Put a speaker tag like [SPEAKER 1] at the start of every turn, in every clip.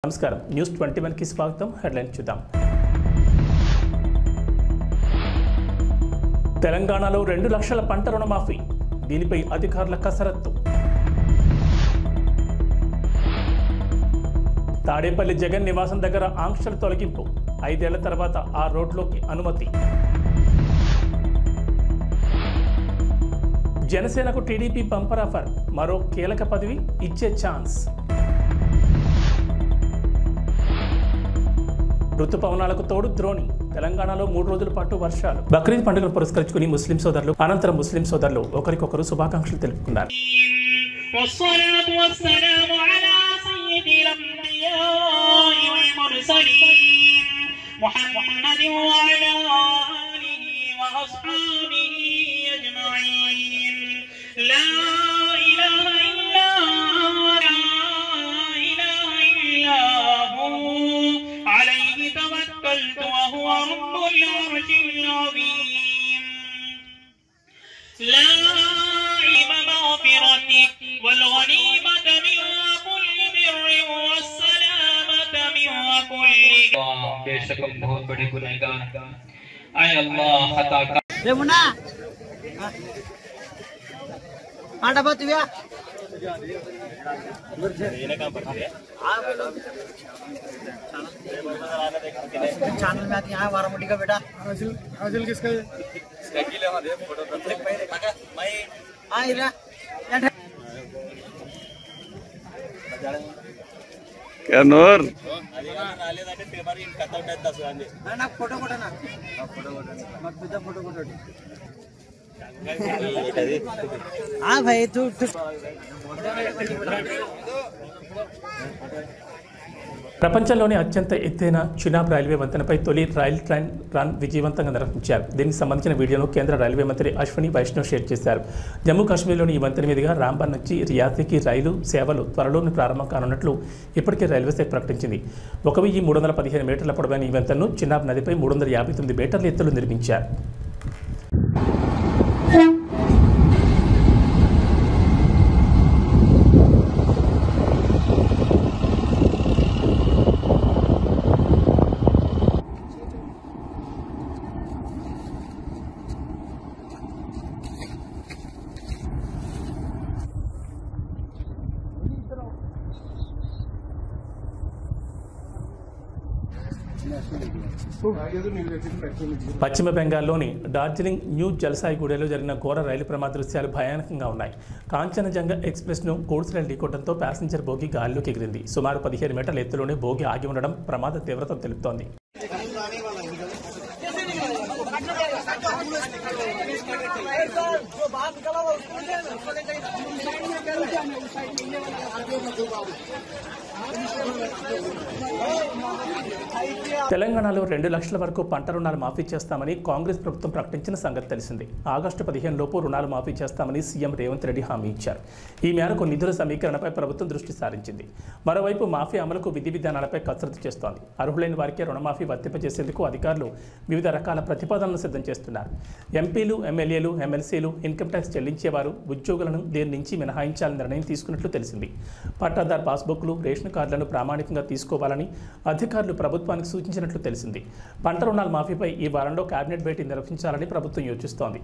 [SPEAKER 1] నమస్కారం న్యూస్ 21 కి స్వాగతం. హెడ్లైన్ చూద్దాం. తెలంగాణలో 2 లక్షల పంట రుణమాఫీ, దీనిపై అధికారుల కసరత్తు. తాడేపల్లి జగన్ నివాసం దగ్గర ఆంక్షల తొలగింపు, 5 ఏళ్ల తర్వాత ఆ రోడ్లోకి అనుమతి. జనసేనకు టీడీపీ బంపర్ ఆఫర్, మరో కీలక పదవి ఇచ్చే ఛాన్స్. ఋతుపవనాలకు తోడు ద్రోణి, తెలంగాణలో 3 రోజుల పాటు వర్షాలు. బక్రీద్ పండుగను పురస్కరించుకుని ముస్లిం సోదరులు అనంతరం ముస్లిం సోదరులు ఒకరికొకరు శుభాకాంక్షలు తెలుపుకున్నారు.
[SPEAKER 2] बेशक बहुत बड़े गुनहगार आए अल्लाह खता का
[SPEAKER 3] रेमुना आटा बात हुआ ये काम करते हैं चैनल में आती है वारामोटी का बेटा हासिल किसका है इसका किले वहां दे फोटो लगा मैं हां इला
[SPEAKER 4] क्या नूर
[SPEAKER 3] రాలేదంటే పేపర్ ఇన్ కట్ అవుట్ అవుతా సుంది నాకు ఫోటో కొట్టనా నాకు పెద్ద ఫోటో కొట్టండి ఆ భాయ్ తూ
[SPEAKER 1] ప్రపంచంలోని అత్యంత ఎత్తైన చినాబ్ రైల్వే వంతెనపై తొలి రైల్ ట్రైన్ రన్ విజయవంతంగా నిర్వహించారు. దీనికి సంబంధించిన వీడియోను కేంద్ర రైల్వే మంత్రి అశ్విని వైష్ణవ్ షేర్ చేశారు. జమ్మూ కాశ్మీర్లోని ఈ వంతెన మీదుగా రాంబన్ నుంచి రియాసీకి రైలు సేవలు త్వరలోనే ప్రారంభం కానున్నట్లు ఇప్పటికే రైల్వే శాఖ ప్రకటించింది. 1315 మీటర్ల పొడవైన ఈ వంతెనను చినాబ్ నదిపై 359 మీటర్ల ఎత్తులో నిర్మించారు. పశ్చిమ బెంగాల్లోని డార్జిలింగ్ న్యూ జల్సాయిగూడలో జరిగిన ఘోర రైలు ప్రమాద దృశ్యాలు భయానకంగా ఉన్నాయి. కాంచనజంగా ఎక్స్ప్రెస్ను గూడ్స్ రైలు ఢీకొట్టడంతో ప్యాసింజర్ బోగి గాలిలోకి ఎగిరింది. సుమారు 15 మీటర్ల ఎత్తులోనే బోగి ఆగి ఉండడం ప్రమాద తీవ్రత తెలుపుతోంది. తెలంగాణలో 2 లక్షల వరకు పంట రుణాలు మాఫీ చేస్తామని కాంగ్రెస్ ప్రభుత్వం ప్రకటించిన సంగతి తెలిసింది. ఆగస్టు 15 లోపు రుణాలు మాఫీ చేస్తామని సీఎం రేవంత్ రెడ్డి హామీ ఇచ్చారు. ఈ మేరకు నిధుల సమీకరణపై ప్రభుత్వం దృష్టి సారించింది. మరోవైపు మాఫీ అమలుకు విధి విధానాలపై కసరత్తు చేస్తోంది. అర్హులైన వారికే రుణమాఫీ వర్తింపజేసేందుకు అధికారులు వివిధ రకాల ప్రతిపాదనలు సిద్ధం చేస్తున్నారు. ఎంపీలు, ఎమ్మెల్యేలు, ఎమ్మెల్సీలు, ఇన్కమ్ ట్యాక్స్ చెల్లించేవారు, ఉద్యోగులను దేని నుంచి మినహాయించాలని నిర్ణయం తీసుకున్నట్లు తెలిసింది. పట్టాదార్ పాస్బుక్లు, రేషన్ కార్డులను ప్రామాణికంగా తీసుకోవాలని అధికారులు ప్రభుత్వానికి సూచించినట్లు తెలిసింది. పంట రుణాల మాఫీపై ఈ వారంలో కేబినెట్ భేటీ నిర్వహించాలని ప్రభుత్వం యోచిస్తోంది.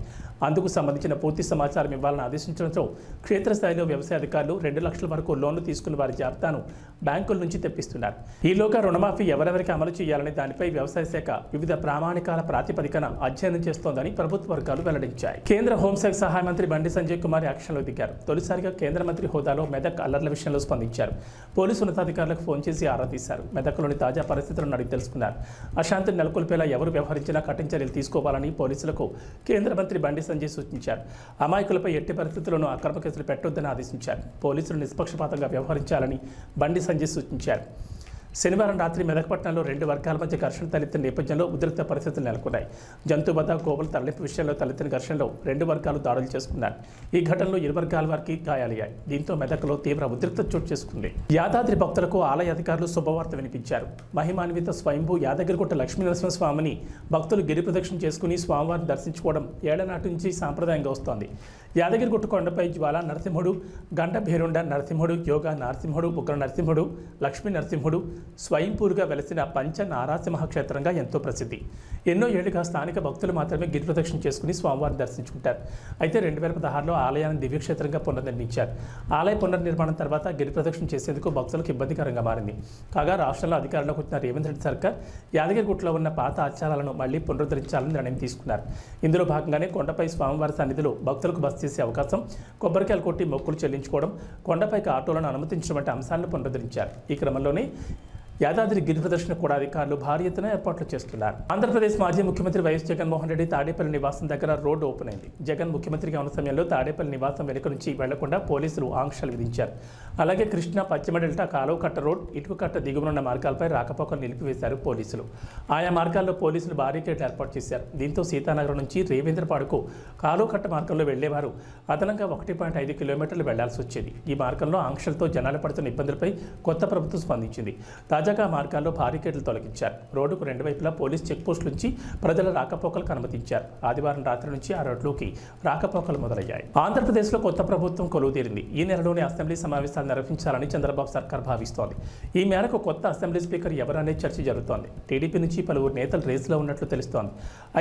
[SPEAKER 1] అందుకు సంబంధించిన పూర్తి సమాచారం ఇవ్వాలని ఆదేశించడంతో క్షేత్రస్థాయిలో వ్యవసాయ అధికారులు 2 లక్షల వరకు లోన్లు తీసుకున్న వారి జాబితాను బ్యాంకుల నుంచి తెప్పిస్తున్నారు. ఈలోగా రుణమాఫీ ఎవరెవరికి అమలు చేయాలని దానిపై వ్యవసాయ శాఖ వివిధ ప్రామాణికాల ప్రాతిపదికన అధ్యయనం చేస్తోందని ప్రభుత్వ వర్గాలు వెల్లడించాయి. కేంద్ర హోంశాఖ సహాయ మంత్రి బండి సంజయ్ కుమార్ యాక్షన్లో దిగారు. తొలిసారిగా కేంద్ర మంత్రి హోదాలో మెదక్ అల్లర్ల విషయంలో స్పందించారు. పోలీసు ఉన్నతాధికారులకు ఫోన్ చేసి ఆరా తీశారు. మెదక్లోని తాజా పరిస్థితులను అడిగి తెలుసుకున్నారు. అశాంతిని నెలకొల్పేలా ఎవరు వ్యవహరించినా కఠిన చర్యలు తీసుకోవాలని పోలీసులకు కేంద్ర మంత్రి బండి సంజయ్ సూచించారు. అమాయకులపై ఎట్టి పరిస్థితుల్లోనూ అక్రమ కేసులు పెట్టొద్దని ఆదేశించారు. పోలీసులు నిష్పక్షపాతంగా వ్యవహరించాలని బండి సంజయ్ సూచించారు. శనివారం రాత్రి మెదక్పట్నంలో 2 వర్గాల మధ్య ఘర్షణ తలెత్తిన నేపథ్యంలో ఉద్రిక్త పరిస్థితులు నెలకొన్నాయి. జంతుబద్ధ గోవుల తరలింపు విషయంలో తలెత్తిన ఘర్షణలో 2 వర్గాలు దాడులు చేసుకున్నారు. ఈ ఘటనలో 2 వర్గాల వారికి గాయాలయ్యాయి. దీంతో మెదక్లో తీవ్ర ఉద్రిక్తత చోటు చేసుకుంది. యాదాద్రి భక్తులకు ఆలయ అధికారులు శుభవార్త వినిపించారు. మహిమాన్విత స్వయంభూ యాదగిరిగుట్ట లక్ష్మీనరసింహస్వామిని భక్తులు గిరి ప్రదక్షిణ చేసుకుని స్వామివారిని దర్శించుకోవడం ఏళ్లనాటి నుంచి సాంప్రదాయంగా వస్తోంది. యాదగిరిగుట్ట కొండపై జ్వాల నరసింహుడు, గండ భేరుండ నరసింహుడు, యోగా నరసింహుడు, ఉగ్ర నరసింహుడు, లక్ష్మీ నరసింహుడు, స్వయంపూరుగా వెలసిన పంచ నారాసింహ క్షేత్రంగా ఎంతో ప్రసిద్ధి. ఎన్నో ఏళ్లుగా స్థానిక భక్తులు మాత్రమే గిరి ప్రదక్షిణ చేసుకుని స్వామివారిని దర్శించుకుంటారు. అయితే 2016లో ఆలయాన్ని దివ్యక్షేత్రంగా పునర్నిర్మించారు. ఆలయ పునర్నిర్మాణం తర్వాత గిరి ప్రదక్షిణ చేసేందుకు భక్తులకు ఇబ్బందికరంగా మారింది. కాగా రాష్ట్రంలో అధికారంలోకి వచ్చిన రేవంత్ రెడ్డి సర్కార్ యాదగిరిగుట్టలో ఉన్న పాత ఆచారాలను మళ్లీ పునరుద్ధరించాలని నిర్ణయం తీసుకున్నారు. ఇందులో భాగంగానే కొండపై స్వామివారి సన్నిధిలో భక్తులకు బస చేసే అవకాశం, కొబ్బరికాయలు కొట్టి మొక్కులు చెల్లించుకోవడం, కొండపైకి ఆటోలను అనుమతించడం వంటి అంశాలను పునరుద్ధరించారు. ఈ క్రమంలోనే యాదాద్రి గిరి ప్రదర్శన కూడా అధికారులు భారీ ఎత్తున ఏర్పాట్లు చేస్తున్నారు. ఆంధ్రప్రదేశ్ మాజీ ముఖ్యమంత్రి వైఎస్ జగన్మోహన్ రెడ్డి తాడేపల్లి నివాసం దగ్గర రోడ్డు ఓపెన్ అయింది. జగన్ ముఖ్యమంత్రిగా ఉన్న సమయంలో తాడేపల్లి నివాసం వెనుక నుంచి వెళ్లకుండా పోలీసులు ఆంక్షలు విధించారు. అలాగే కృష్ణా పశ్చిమ డెల్టా కాలువ కట్ట రోడ్, ఇటుక కట్ట దిగువనున్న మార్గాలపై రాకపోకలు నిలిపివేశారు పోలీసులు. ఆయా మార్గాల్లో పోలీసులు బారికేడ్లు ఏర్పాటు చేశారు. దీంతో సీతానగరం నుంచి రేవేంద్రపాడుకు కాలువ కట్ట మార్గంలో వెళ్లేవారు అదనంగా 1.5 కిలోమీటర్లు వెళ్లాల్సి వచ్చేది. ఈ మార్గంలో ఆంక్షలతో జనాలు పడుతున్న ఇబ్బందులపై కొత్త ప్రభుత్వం స్పందించింది. తాజాగా మార్గాల్లో బారికేడ్లు తొలగించారు. రోడ్డుకు రెండు వైపులా పోలీస్ చెక్పోస్టుల నుంచి ప్రజల రాకపోకలకు అనుమతించారు. ఆదివారం రాత్రి నుంచి ఆ రోడ్లోకి రాకపోకలు మొదలయ్యాయి. ఆంధ్రప్రదేశ్లో కొత్త ప్రభుత్వం కొలువుదీరింది. ఈ నెలలోనే అసెంబ్లీ సమావేశాలు నిర్వహించాలని చంద్రబాబు సర్కార్ భావిస్తోంది. ఈ మేరకు కొత్త అసెంబ్లీ స్పీకర్ ఎవరనే చర్చ జరుగుతోంది. టీడీపీ నుంచి పలువురు నేతలు రేసులో ఉన్నట్లు తెలుస్తోంది.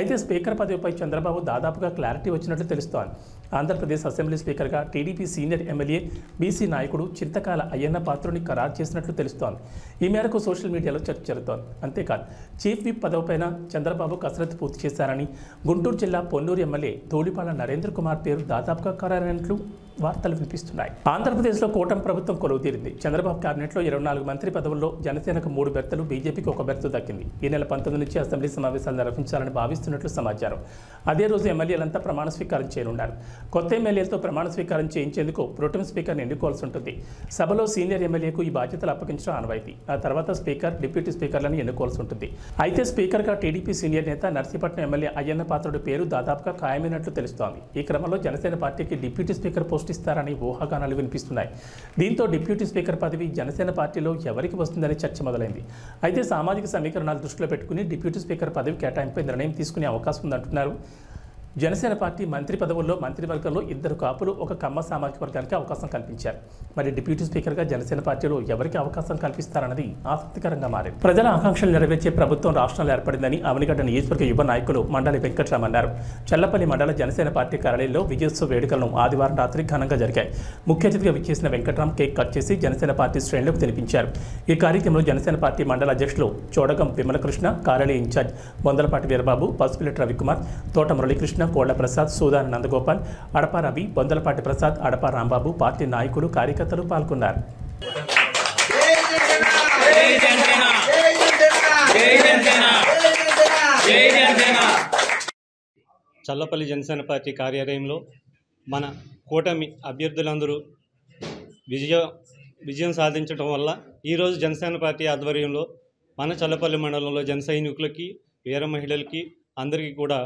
[SPEAKER 1] అయితే స్పీకర్ పదవిపై చంద్రబాబు దాదాపుగా క్లారిటీ వచ్చినట్లు తెలుస్తోంది. ఆంధ్రప్రదేశ్ అసెంబ్లీ స్పీకర్గా టీడీపీ సీనియర్ ఎమ్మెల్యే బీసీ నాయకుడు చింతకాల అయ్యన్న పాత్రుని ఖరారు చేసినట్లు తెలుస్తోంది. ఈ మేరకు సోషల్ మీడియాలో చర్చ జరుగుతోంది. అంతేకాదు చీఫ్ విప్ పదవిపైన చంద్రబాబు కసరత్తు పూర్తి చేశారని, గుంటూరు జిల్లా పొన్నూరు ఎమ్మెల్యే ధూళిపాల నరేంద్ర కుమార్ పేరు దాదాపుగా ఖరారైనట్లు వార్తలు వినిపిస్తున్నాయి. ఆంధ్రప్రదేశ్లో కూటమి ప్రభుత్వం కొలువుదీరింది. చంద్రబాబు కేబినెట్లో 24 మంత్రి పదవుల్లో జనసేనకు 3 బెర్తలు, బీజేపీకి 1 బెర్తు దక్కింది. ఈ నెల 19 నుంచి అసెంబ్లీ సమావేశాలు నిర్వహించాలని భావిస్తున్నట్లు సమాచారం. అదే రోజు ఎమ్మెల్యేలంతా ప్రమాణ స్వీకారం చేయనున్నారు. కొత్త ఎమ్మెల్యేలతో ప్రమాణ స్వీకారం చేయించేందుకు ప్రోటెం స్పీకర్ని ఎన్నుకోవాల్సి ఉంటుంది. సభలో సీనియర్ ఎమ్మెల్యేకు ఈ బాధ్యతలు అప్పగించడం ఆనవాయితీ. ఆ తర్వాత స్పీకర్, డిప్యూటీ స్పీకర్లను ఎన్నుకోవాల్సి ఉంటుంది. అయితే స్పీకర్గా టీడీపీ సీనియర్ నేత నర్సీపట్నం ఎమ్మెల్యే అయ్యన్న పాత్రుడి పేరు దాదాపుగా ఖాయమైనట్లు తెలుస్తోంది. ఈ క్రమంలో జనసేన పార్టీకి డిప్యూటీ స్పీకర్ పోస్ట్ ఇస్తారని ఊహాగానాలు వినిపిస్తున్నాయి. దీంతో డిప్యూటీ స్పీకర్ పదవి జనసేన పార్టీలో ఎవరికి వస్తుందనే చర్చ మొదలైంది. అయితే సామాజిక సమీకరణాలు దృష్టిలో పెట్టుకుని డిప్యూటీ స్పీకర్ పదవి కేటాయింపై నిర్ణయం తీసుకునే అవకాశం ఉందంటున్నారు. జనసేన పార్టీ మంత్రి పదవుల్లో మంత్రివర్గంలో 2 కాపులు, 1 కమ్మ సామాజిక వర్గానికి అవకాశం కల్పించారు. మరి డిప్యూటీ స్పీకర్గా జనసేన పార్టీలో ఎవరికి అవకాశం కల్పిస్తారన్నది ఆసక్తికరంగా మారింది. ప్రజల ఆకాంక్షలు నెరవేర్చే ప్రభుత్వం రాష్ట్రంలో ఏర్పడిందని అవనిగడ్డ నియోజకవర్గ యువ నాయకులు మండలి వెంకట్రామ్ అన్నారు. చల్లపల్లి మండల జనసేన పార్టీ కార్యాలయంలో విజయోత్సవ వేడుకలను ఆదివారం రాత్రి ఘనంగా జరిగాయి. ముఖ్య అతిథిగా విచ్చేసిన వెంకట్రామ్ కేక్ కట్ చేసి జనసేన పార్టీ శ్రేణులకు తినిపించారు. ఈ కార్యక్రమంలో జనసేన పార్టీ మండల అధ్యక్షులు చోడగం విమలకృష్ణ, కార్యాలయ ఇన్ఛార్జ్ బొందలపాటి వీరబాబు, పసుపులెట్టి రవికుమార్, తోట మురళీకృష్ణ, కోళ్ల ప్రసాద్, సూదాన నందగోపాల్, అడపా రవి, బొందలపాటి ప్రసాద్, అడపా రాంబాబు, పార్టీ నాయకులు, కార్యకర్తలు పాల్గొన్నారు.
[SPEAKER 5] చల్లపల్లి జనసేన పార్టీ కార్యాలయంలో మన కూటమి అభ్యర్థులందరూ విజయం సాధించడం వల్ల ఈరోజు జనసేన పార్టీ ఆధ్వర్యంలో మన చల్లపల్లి మండలంలో జన సైనికులకి, వీర మహిళలకి అందరికీ కూడా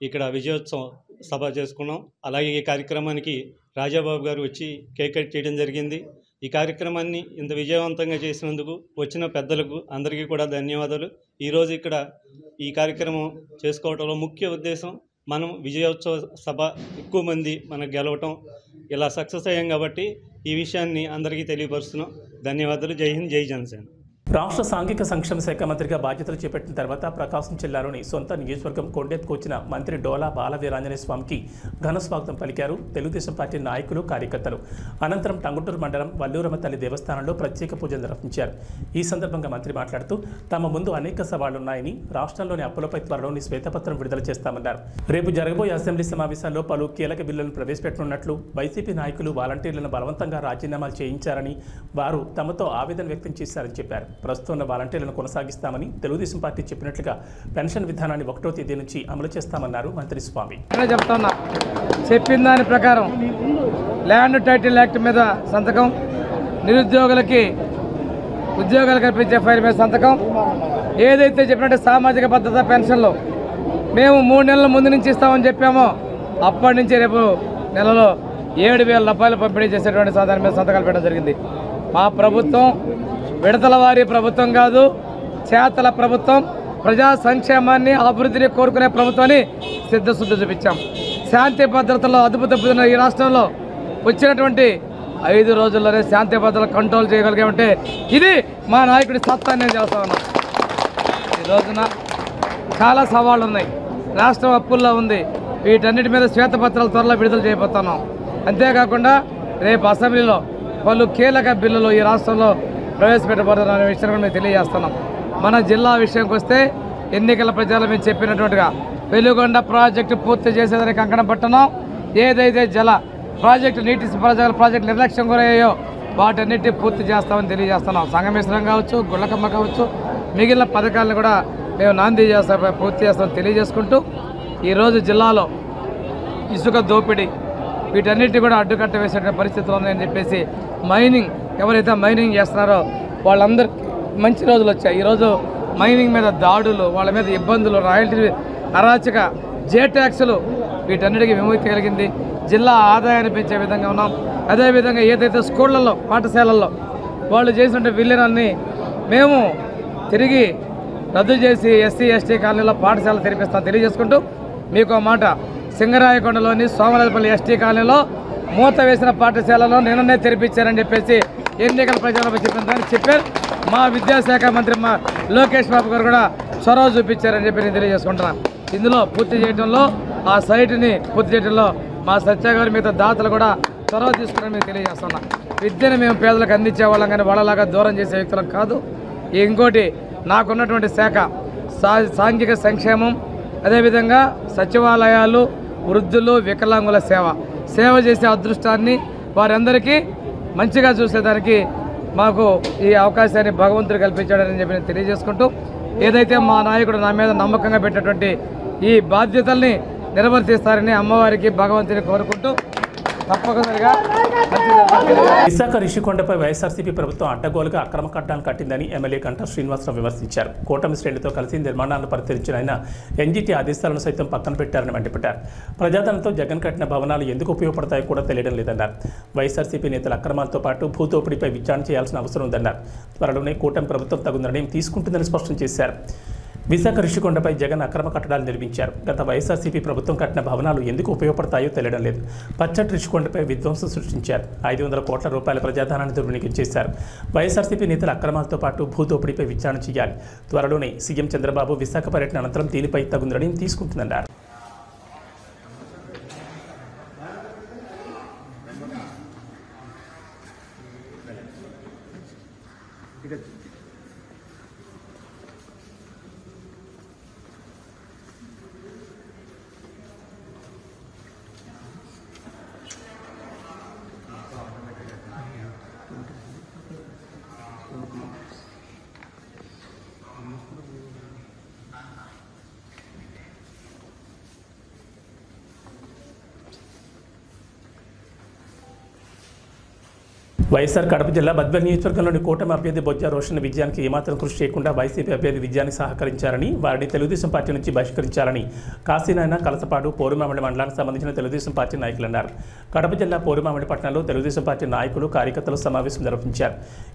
[SPEAKER 5] ఇక్కడ విజయోత్సవం సభ చేసుకున్నాం. అలాగే ఈ కార్యక్రమానికి రాజాబాబు గారు వచ్చి కేక్ కట్ చేయడం జరిగింది. ఈ కార్యక్రమాన్ని ఇంత విజయవంతంగా చేసినందుకు వచ్చిన పెద్దలకు అందరికీ కూడా ధన్యవాదాలు. ఈరోజు ఇక్కడ ఈ కార్యక్రమం చేసుకోవడంలో ముఖ్య ఉద్దేశం మనం విజయోత్సవ సభ ఎక్కువ మంది మనకు గెలవటం ఇలా సక్సెస్ అయ్యాం కాబట్టి ఈ విషయాన్ని అందరికీ తెలియపరుస్తున్నాం. ధన్యవాదాలు. జై హింద్, జై జనసేన.
[SPEAKER 1] రాష్ట్ర సాంఘిక సంక్షేమ శాఖ మంత్రిగా బాధ్యతలు చేపట్టిన తర్వాత ప్రకాశం జిల్లాలోని సొంత నియోజకవర్గం కొండెత్తుకొచ్చిన మంత్రి డోలా బాల వీరాంజనేయ స్వామికి ఘన స్వాగతం పలికారు తెలుగుదేశం పార్టీ నాయకులు, కార్యకర్తలు. అనంతరం టంగుటూరు మండలం వల్లూరమ్మ తల్లి దేవస్థానంలో ప్రత్యేక పూజలు నిర్వహించారు. ఈ సందర్భంగా మంత్రి మాట్లాడుతూ తమ ముందు అనేక సవాళ్లున్నాయని, రాష్ట్రంలోని అప్పులపై త్వరలోని శ్వేతపత్రం విడుదల చేస్తామన్నారు. రేపు జరగబోయే అసెంబ్లీ సమావేశాల్లో పలు కీలక బిల్లులను ప్రవేశపెట్టనున్నట్లు, వైసీపీ నాయకులు వాలంటీర్లను బలవంతంగా రాజీనామాలు చేయించారని, వారు తమతో ఆవేదన వ్యక్తం చేశారని చెప్పారు. ప్రస్తుతం ఉన్న వాలంటీర్లను కొనసాగిస్తామని, తెలుగుదేశం పార్టీ చెప్పినట్లుగా పెన్షన్ విధానాన్ని 1వ తేదీ నుంచి అమలు చేస్తామన్నారు మంత్రి స్వామి.
[SPEAKER 6] చెప్తున్నా చెప్పిన దాని ప్రకారం ల్యాండ్ టైటిల్ యాక్ట్ మీద సంతకం, నిరుద్యోగులకి ఉద్యోగాలు కల్పించే ఫైల్ మీద సంతకం, ఏదైతే చెప్పినట్టు సామాజిక భద్రత పెన్షన్లు మేము 3 నెలల ముందు నుంచి ఇస్తామని చెప్పామో అప్పటి నుంచి రేపు నెలలో 7,000 రూపాయలు పంపిణీ చేసేటువంటి దాని మీద సంతకాలు పెట్టడం జరిగింది. మా ప్రభుత్వం విడతల వారి ప్రభుత్వం కాదు, చేతల ప్రభుత్వం, ప్రజా సంక్షేమాన్ని, అభివృద్ధిని కోరుకునే ప్రభుత్వాన్ని సిద్ధశుద్ధి చూపించాం. శాంతి భద్రతలో అదుపు తప్పుతున్న ఈ రాష్ట్రంలో వచ్చినటువంటి 5 రోజుల్లోనే శాంతి భద్రతలు కంట్రోల్ చేయగలిగామంటే ఇది మా నాయకుడి సత్తా నేను చేస్తా ఉన్నాం. ఈ రోజున చాలా సవాళ్ళు ఉన్నాయి. రాష్ట్రం అప్పుల్లో ఉంది. వీటన్నిటి మీద శ్వేతపత్రాలు త్వరలో విడుదల చేయబోతున్నాం. అంతేకాకుండా రేపు అసెంబ్లీలో పలు కీలక బిల్లులు ఈ రాష్ట్రంలో ప్రవేశపెట్టబోతున్న విషయాన్ని కూడా మేము తెలియజేస్తున్నాం. మన జిల్లా విషయంకి వస్తే ఎన్నికల ప్రచారం మేము చెప్పినట్టుగా వెలుగొండ ప్రాజెక్టు పూర్తి చేసేదానికి కంకణం పట్టున్నాం. ఏదైతే జల ప్రాజెక్టు నీటి ప్రాజెక్టు నిర్లక్ష్యం గురయ్యాయో వాటన్నిటి పూర్తి చేస్తామని తెలియజేస్తున్నాం. సంగమేశ్వరం కావచ్చు, గుళ్ళకమ్మ కావచ్చు, మిగిలిన పథకాలను కూడా మేము నాంది పూర్తి చేస్తామని తెలియజేసుకుంటూ ఈరోజు జిల్లాలో ఇసుక దోపిడీ వీటన్నిటి కూడా అడ్డుకట్ట వేసే పరిస్థితులు ఉన్నాయని చెప్పేసి మైనింగ్ ఎవరైతే మైనింగ్ చేస్తున్నారో వాళ్ళందరికీ మంచి రోజులు వచ్చాయి. ఈరోజు మైనింగ్ మీద దాడులు, వాళ్ళ మీద ఇబ్బందులు, రాయల్టీ అరాచక జే ట్యాక్సులు వీటన్నిటికీ విముక్తి కలిగింది. జిల్లా ఆదాయాన్ని పెంచే విధంగా ఉన్నాం. అదేవిధంగా ఏదైతే స్కూళ్ళల్లో పాఠశాలల్లో వాళ్ళు చేసినటువంటి విలీనాన్ని మేము తిరిగి రద్దు చేసి ఎస్సీ ఎస్టీ కాలనీలో పాఠశాలలు తెరిపిస్తాం తెలియజేసుకుంటూ మీకు మాట, సింగరాయకొండలోని సోమరాజపల్లి ఎస్టీ కాలనీలో మూత వేసిన పాఠశాలలో నిన్ననే తెరిపించారని చెప్పేసి ఎన్నికల ప్రచారంలో చెప్పారు. మా విద్యాశాఖ మంత్రి మా లోకేష్ బాబు గారు కూడా చొరవ చూపించారని చెప్పి నేను తెలియజేసుకుంటున్నాను. ఇందులో పూర్తి చేయడంలో ఆ సైట్ని పూర్తి చేయడంలో మా సత్య గారి మిగతా దాతలు కూడా చొరవ తీసుకున్నారని మీకు తెలియజేస్తున్నాను. విద్యను మేము పేదలకు అందించే వాళ్ళం కానీ వాళ్ళలాగా దూరం చేసే వ్యక్తులం కాదు. ఇంకోటి నాకున్నటువంటి శాఖ సాంఘిక సంక్షేమం, అదేవిధంగా సచివాలయాలు, వృద్ధులు, వికలాంగుల సేవ చేసే అదృష్టాన్ని వారందరికీ మంచిగా చూసేదానికి మాకు ఈ అవకాశాన్ని భగవంతుడు కల్పించాడని చెప్పి నేను తెలియజేసుకుంటూ ఏదైతే మా నాయకుడు నా మీద నమ్మకంగా పెట్టినటువంటి ఈ బాధ్యతల్ని నిర్వర్తిస్తారని అమ్మవారికి భగవంతుని కోరుకుంటూ తప్పకుండా
[SPEAKER 1] విశాఖ రిషికొండపై వైఎస్ఆర్సీపీ ప్రభుత్వం అడ్డగోలుగా అక్రమ కట్టడాలు కట్టిందని ఎమ్మెల్యే గంటా శ్రీనివాసరావు విమర్శించారు. కూటమి శ్రేణితో కలిసి నిర్మాణాలను పరిశీలించిన ఆయన ఎన్జీటీ ఆదేశాలను సైతం పక్కన పెట్టారని మండిపడ్డారు. ప్రజాధనంతో జగన్ కట్టిన భవనాలు ఎందుకు ఉపయోగపడతాయో కూడా తెలియడం లేదన్నారు. వైఎస్ఆర్సీపీ నేతల అక్రమాలతో పాటు భూదోపిడీపై విచారణ చేయాల్సిన అవసరం ఉందన్నారు. త్వరలోనే కూటమి ప్రభుత్వం తగు నిర్ణయం తీసుకుంటుందని స్పష్టం చేశారు. విశాఖ రిషికొండపై జగన్ అక్రమ కట్టడాలు నిర్మించారు. గత వైఎస్ఆర్సీపీ ప్రభుత్వం కట్టిన భవనాలు ఎందుకు ఉపయోగపడతాయో తెలియడం లేదు. పచ్చటి రిషికొండపై విధ్వంసం సృష్టించారు. 500 కోట్ల రూపాయల ప్రజాధనాన్ని దుర్వినియోగం చేశారు. వైఎస్ఆర్సీపీ నేతల అక్రమాలతో పాటు భూదోపిడీపై విచారణ చేయాలి. త్వరలోనే సీఎం చంద్రబాబు విశాఖ పర్యటన అనంతరం దీనిపై తగు నిర్ణయం తీసుకుంటుందన్నారు. వైఎస్ఆర్ కడప జిల్లా బద్వేల్ నియోజకవర్గంలోని కూటమి అభ్యర్థి బొజ్జా రోషన్ విజయానికి ఏమాత్రం కృషి చేయకుండా వైసీపీ అభ్యర్థి విజయానికి సహకరించారని, వారిని తెలుగుదేశం పార్టీ నుంచి బహిష్కరించాలని కాశీనాయన, కలసపాడు, పోరుమామిడి మండలానికి సంబంధించిన తెలుగుదేశం పార్టీ నాయకులు అన్నారు. కడప జిల్లా పోరుమామిడి పట్టణంలో తెలుగుదేశం పార్టీ నాయకులు, కార్యకర్తలు సమావేశం నిర్వహించారు.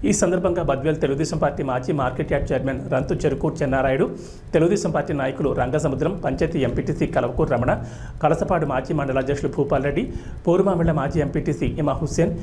[SPEAKER 1] ఈ సందర్భంగా బద్వేల్ తెలుగుదేశం పార్టీ మాజీ మార్కెట్ యార్డ్ చైర్మన్ రంతు చెరుకు చెన్నారాయుడు, తెలుగుదేశం పార్టీ నాయకులు రంగసముద్రం, పంచాయతీ ఎంపీటీసీ కలవకూరు రమణ, కలసపాడు మాజీ మండలాధ్యక్షులు భూపాల్ రెడ్డి, పోరుమామిళ్ల మాజీ ఎంపీటీసీ ఇమా హుస్సేన్,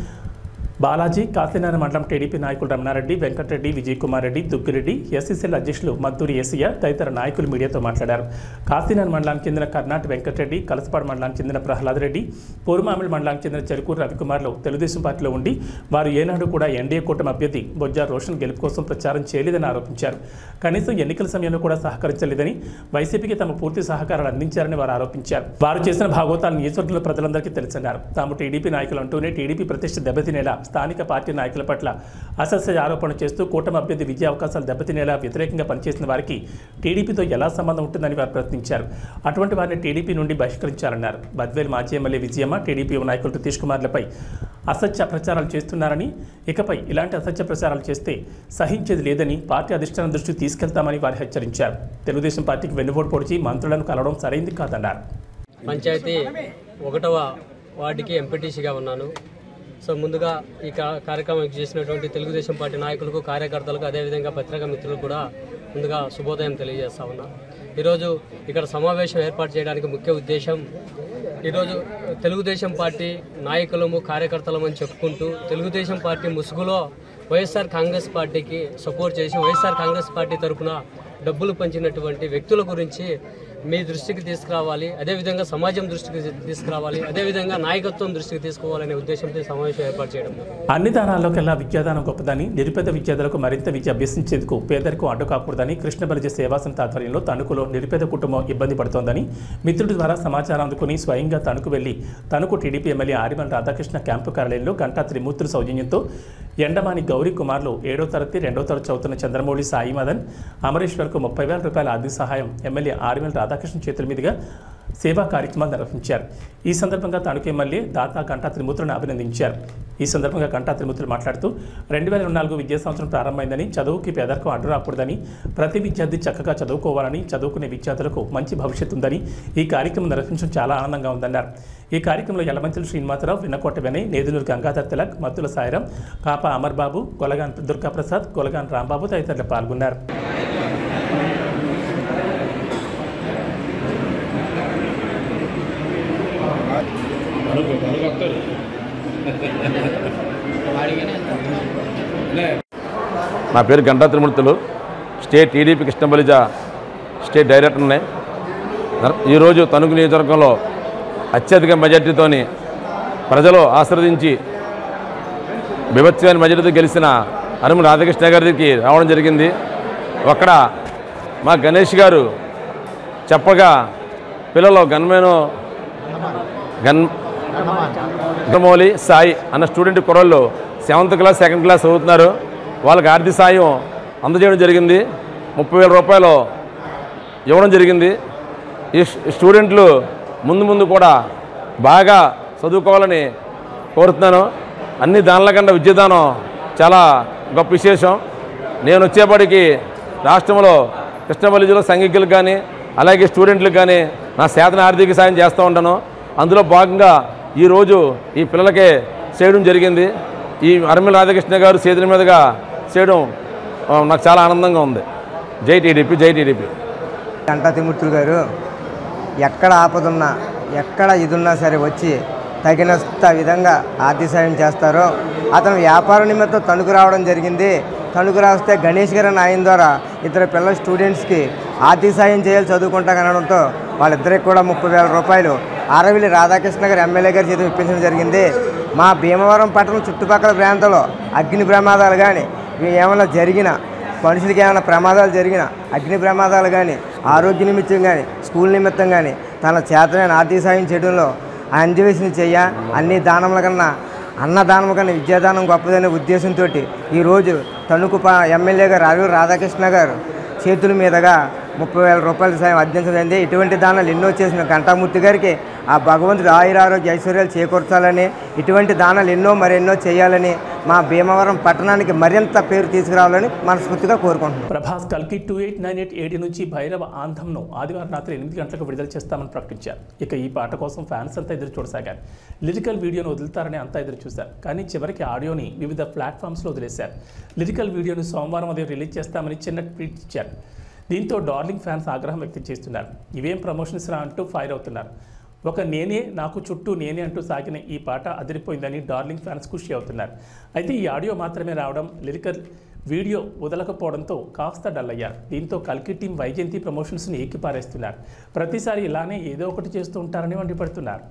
[SPEAKER 1] బాలాజీ, కాశీనారాయణ మండలం టీడీపీ నాయకులు రమణారెడ్డి, వెంకటరెడ్డి, విజయ్ కుమార్ రెడ్డి, దుగ్గిరెడ్డి, ఎస్సీసీఎల్ అధ్యక్షులు మద్దూరి ఏసయ్య తదితర నాయకులు మీడియాతో మాట్లాడారు. కాశీనారాయణ మండలానికి చెందిన కర్ణాటి వెంకటరెడ్డి, కలసపాడు మండలానికి చెందిన ప్రహ్లాద్ రెడ్డి, పోరుమామిడి మండలానికి చెందిన చెరుకూరు రవికుమార్లు తెలుగుదేశం పార్టీలో ఉండి వారు ఏనాడు కూడా ఎన్డీఏ కూటమి అభ్యర్థి బొజ్జా రోషన్ గెలుపు కోసం ప్రచారం చేయలేదని ఆరోపించారు. కనీసం ఎన్నికల సమయంలో కూడా సహకరించలేదని, వైసీపీకి తమ పూర్తి సహకారాలు అందించారని వారు ఆరోపించారు. వారు చేసిన భాగవతాలు నియోజకవర్గంలో ప్రజలందరికీ తెలుసన్నారు. తాము టీడీపీ నాయకులు అంటూనే టీడీపీ ప్రతిష్ఠ దెబ్బతినేలా స్థానిక పార్టీ నాయకుల పట్ల అసత్య ఆరోపణలు చేస్తూ కూటమి అభ్యర్థి విజయ అవకాశాలు దెబ్బతినేలా వ్యతిరేకంగా పనిచేసిన వారికి టీడీపీతో ఎలా సంబంధం ఉంటుందని వారు ప్రశ్నించారు. అటువంటి వారిని టీడీపీ నుండి బహిష్కరించాలన్నారు. బద్వేల్ మాజీ ఎమ్మెల్యే విజయమ్మ, టీడీపీ నాయకులు ప్రతీష్ కుమార్లపై అసత్య ప్రచారాలు చేస్తున్నారని, ఇకపై ఇలాంటి అసత్య ప్రచారాలు చేస్తే సహించేది లేదని పార్టీ అధిష్టానం దృష్టికి తీసుకెళ్తామని వారు హెచ్చరించారు. తెలుగుదేశం పార్టీకి వెన్నుపోటు పొడిచి మంత్రులను కలవడం సరైంది కాదన్నారు.
[SPEAKER 7] పంచాయతీ 1వ వార్డుకి ఎంపీటీసీగా ఉన్నాను. సో ముందుగా ఈ కార్యక్రమం చేసినటువంటి తెలుగుదేశం పార్టీ నాయకులకు, కార్యకర్తలకు, అదేవిధంగా పత్రికా మిత్రులకు కూడా ముందుగా శుభోదయం తెలియజేస్తా ఉన్నా. ఈరోజు ఇక్కడ సమావేశం ఏర్పాటు చేయడానికి ముఖ్య ఉద్దేశం ఈరోజు తెలుగుదేశం పార్టీ నాయకులము కార్యకర్తలము అని చెప్పుకుంటూ తెలుగుదేశం పార్టీ ముసుగులో వైఎస్ఆర్ కాంగ్రెస్ పార్టీకి సపోర్ట్ చేసి వైఎస్ఆర్ కాంగ్రెస్ పార్టీ తరఫున డబ్బులు పంచినటువంటి వ్యక్తుల గురించి మీ దృష్టికి తీసుకురావాలి, అదేవిధంగా సమాజం దృష్టికి తీసుకురావాలి, అదేవిధంగా నాయకత్వం దృష్టికి తీసుకోవాలనే ఉద్దేశంతో సమావేశం ఏర్పాటు చేయడం.
[SPEAKER 1] అన్ని దానాల్లోకెల్లా విద్యాదానం గొప్పదని, నిరుపేద విద్యార్థులకు మరింత విద్య అభ్యసించేందుకు పేదరికం అడ్డు కాకూడదని కృష్ణ బలిజ సేవా సంస్థ ఆధ్వర్యంలో తణుకులో నిరుపేద కుటుంబం ఇబ్బంది పడుతోందని మిత్రుడి ద్వారా సమాచారం అందుకుని స్వయంగా తణుకు వెళ్లి Tanuku TDP MLA Arimilli Radhakrishna camp కార్యాలయంలో గంటా త్రిమూర్తుల సౌజన్యంతో ఎండమాని గౌరీ కుమార్లు 7వ తరగతి 2వ తరగతి చదువుతున్న చంద్రమౌళి సాయి మదన్ అమరేశ్వర్కు 30,000 రూపాయల ఆర్థిక సహాయం ఎమ్మెల్యే ఆరిమల్ రాధాకృష్ణ చేతుల మీదుగా సేవా కార్యక్రమాలు నిర్వహించారు. ఈ సందర్భంగా తణుకు ఎమ్మెల్యే దాతా గంటా త్రిమూర్తులను అభినందించారు. ఈ సందర్భంగా గంటా త్రిమూర్తులు మాట్లాడుతూ 2024 విద్యా సంవత్సరం ప్రారంభమైందని, చదువుకి పేదరికం అడ్డు రాకూడదని, ప్రతి విద్యార్థి చక్కగా చదువుకోవాలని, చదువుకునే విద్యార్థులకు మంచి భవిష్యత్తు ఉందని ఈ కార్యక్రమం నిర్వహించడం చాలా ఆనందంగా ఉందన్నారు. ఈ కార్యక్రమంలో యలమంచిలి శ్రీనివాసరావు, విన్నకోట వినయ్, నేదులూరు గంగాధర్ తిలక్, మద్దుల సాయిరాం, కాపా అమర్బాబు, కొలగాన్ దుర్గాప్రసాద్, కొలగాన్ రాంబాబు తదితరులు పాల్గొన్నారు.
[SPEAKER 8] నా పేరు Ganta Trimurthulu, state TDP Krishna Balija state డైరెక్టర్ని. ఈరోజు తణుకు నియోజకవర్గంలో అత్యధిక మెజార్టీతోని ప్రజలు ఆశీర్వదించి బీభత్సమైన మెజార్టీతో గెలిచిన ఆరిమల్ రాధాకృష్ణ గారికి రావడం జరిగింది. అక్కడ మా గణేష్ గారు చెప్పగా పిల్లలు గంగమౌళి సాయి అన్న student కుర్రళ్ళు 7th class 2nd class చదువుతున్నారు. వాళ్ళకి ఆర్థిక సాయం అందజేయడం జరిగింది. 30,000 రూపాయలు ఇవ్వడం జరిగింది. ఈ స్టూడెంట్లు ముందు కూడా బాగా చదువుకోవాలని కోరుతున్నాను. అన్ని దానాల కన్నా విద్యాదానం చాలా గొప్ప విశేషం. నేను వచ్చేప్పటికి రాష్ట్రంలో కృష్ణ బలిజలో సంఘికులకు కానీ అలాగే స్టూడెంట్లకు కానీ నా శాతం ఆర్థిక సాయం చేస్తూ ఉంటాను. అందులో భాగంగా ఈరోజు ఈ పిల్లలకే చేయడం జరిగింది. ఈ ఆరిమల్ రాధాకృష్ణ గారు చేతుల మీదుగా చేయడం నాకు చాలా ఆనందంగా ఉంది. జై టీడీపీ, జై టీడీపీ.
[SPEAKER 9] గంటా త్రిమూర్తులు గారు ఎక్కడ ఆపదున్నా ఎక్కడ ఇదున్నా సరే వచ్చి తగినంత విధంగా ఆర్థిక సాయం చేస్తారో. అతను వ్యాపార నిమిత్తం తణుకు రావడం జరిగింది. తణుకు రాస్తే గణేష్ గారు ఆయన ద్వారా ఇద్దరు పిల్లల స్టూడెంట్స్కి ఆర్థిక సాయం చేయాలి చదువుకుంటా అనడంతో వాళ్ళిద్దరికి కూడా 30,000 రూపాయలు ఆరవిల్లి రాధాకృష్ణ గారు ఎమ్మెల్యే గారి చేతికి ఇప్పించడం జరిగింది. మా భీమవరం పట్టణం చుట్టుపక్కల ప్రాంతంలో అగ్ని ప్రమాదాలు కానీ ఏమైనా జరిగిన మనుషులకి ఏమైనా ప్రమాదాలు జరిగిన అగ్ని ప్రమాదాలు కానీ ఆరోగ్య నిమిత్తం కానీ స్కూల్ నిమిత్తం కానీ తన చేతనైన ఆర్థిక సాయం చేయడంలో అంజవేసిన చెయ్య అన్ని దానముల కన్నా అన్నదానం కన్నా విద్యాదానం గొప్పదనే ఉద్దేశంతో ఈరోజు తణుకు ఎమ్మెల్యే గారు ఆరిమల్ రాధాకృష్ణ గారు చేతుల మీదుగా 30,000 రూపాయల సాయం అందించదండి. ఇటువంటి దానాలు ఎన్నో చేసిన గంటామూర్తి గారికి ఆ భగవంతుడు ఆయురారోగ్య ఐశ్వర్యాలు చేకూర్చాలని, ఇటువంటి దానాలు ఎన్నో మరెన్నో చేయాలని, మా భీమవరం పట్టణానికి మరింత పేరు తీసుకురావాలని మనస్ఫూర్తిగా కోరుకుంటున్నాం.
[SPEAKER 1] ప్రభాస్ కల్కి 2898 ఏడి నుంచి భైరవ ఆంధంను ఆదివారం రాత్రి 8 గంటలకు విడుదల చేస్తామని ప్రకటించారు. ఇక ఈ పాట కోసం ఫ్యాన్స్ అంతా ఎదురు చూడసాగారు. లిరికల్ వీడియోను వదులుతారని అంతా ఎదురు చూశారు. కానీ చివరికి ఆడియోని వివిధ ప్లాట్ఫామ్స్లో వదిలేశారు. లిరికల్ వీడియోను సోమవారం ఉదయం రిలీజ్ చేస్తామని చిన్న ట్వీట్ ఇచ్చారు. దీంతో డార్లింగ్ ఫ్యాన్స్ ఆగ్రహం వ్యక్తం చేస్తున్నారు. ఇవేం ప్రమోషన్స్ రా అంటూ ఫైర్ అవుతున్నారు. ఒక నేనే నాకు చుట్టూ నేనే అంటూ సాగిన ఈ పాట అదిరిపోయిందని డార్లింగ్ ఫ్యాన్స్ ఖుషి అవుతున్నారు. అయితే ఈ ఆడియో మాత్రమే రావడం, లిరికల్ వీడియో వదలకపోవడంతో కాస్త డల్ అయ్యారు. దీంతో కల్కి టీం వైజయంతి ప్రమోషన్స్ని ఏకిపారేస్తున్నారు. ప్రతిసారి ఇలానే ఏదో ఒకటి చేస్తూ ఉంటారని మండిపడుతున్నారు.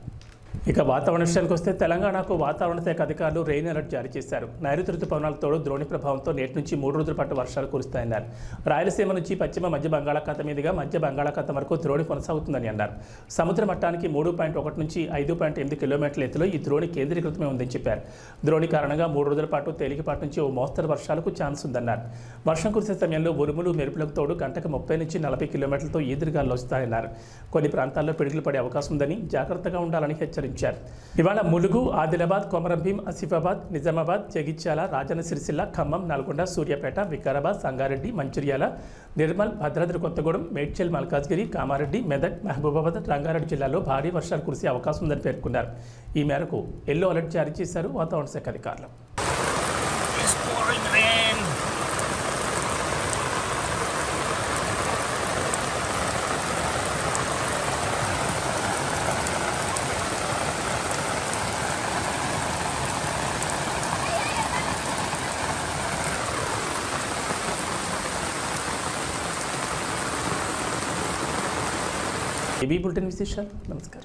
[SPEAKER 1] ఇక వాతావరణ విషయానికి వస్తే తెలంగాణకు వాతావరణ శాఖ అధికారులు రెయిన్ అలర్ట్ జారీ చేశారు. నైరుతి ఋతుపవనాలతో ద్రోణి ప్రభావంతో నేటి నుంచి 3 రోజుల పాటు వర్షాలు కురుస్తాయన్నారు. రాయలసీమ నుంచి పశ్చిమ మధ్య బంగాళాఖాతం మీదుగా మధ్య బంగాళాఖాతం వరకు ద్రోణి కొనసాగుతుందని అన్నారు. సముద్ర మట్టానికి 3.1 నుంచి 5.8 కిలోమీటర్ల ఎత్తులో ఈ ద్రోణి కేంద్రీకృతమే ఉందని చెప్పారు. ద్రోణి కారణంగా 3 రోజుల పాటు తేలికపాటి నుంచి ఓ మోస్తరు వర్షాలకు ఛాన్స్ ఉందన్నారు. వర్షం కురిసే సమయంలో ఉరుములు మెరుపులకు తోడు గంటకు 30 నుంచి 40 కిలోమీటర్లతో ఈదురుగాలు వస్తాయన్నారు. కొన్ని ప్రాంతాల్లో పిడుగులు పడే అవకాశం ఉందని జాగ్రత్తగా ఉండాలని హెచ్చరించారు. ఇవాళ ములుగు, ఆదిలాబాద్, కొమరంభీం, ఆసిఫాబాద్, నిజామాబాద్, జగిత్యాల, రాజన్న సిరిసిల్ల, ఖమ్మం, నల్గొండ, సూర్యాపేట, వికారాబాద్, సంగారెడ్డి, మంచిర్యాల, నిర్మల్, భద్రాద్రి కొత్తగూడెం, మేడ్చల్, మల్కాజ్గిరి, కామారెడ్డి, మెదక్, మహబూబాబాద్, రంగారెడ్డి జిల్లాలో భారీ వర్షాలు కురిసే అవకాశం ఉందని పేర్కొన్నారు. ఈ మేరకు ఎల్లో అలర్ట్ జారీ చేశారు వాతావరణ శాఖ అధికారులు. ఏబీ బులెటిన్ విశేషాలు. నమస్కారం.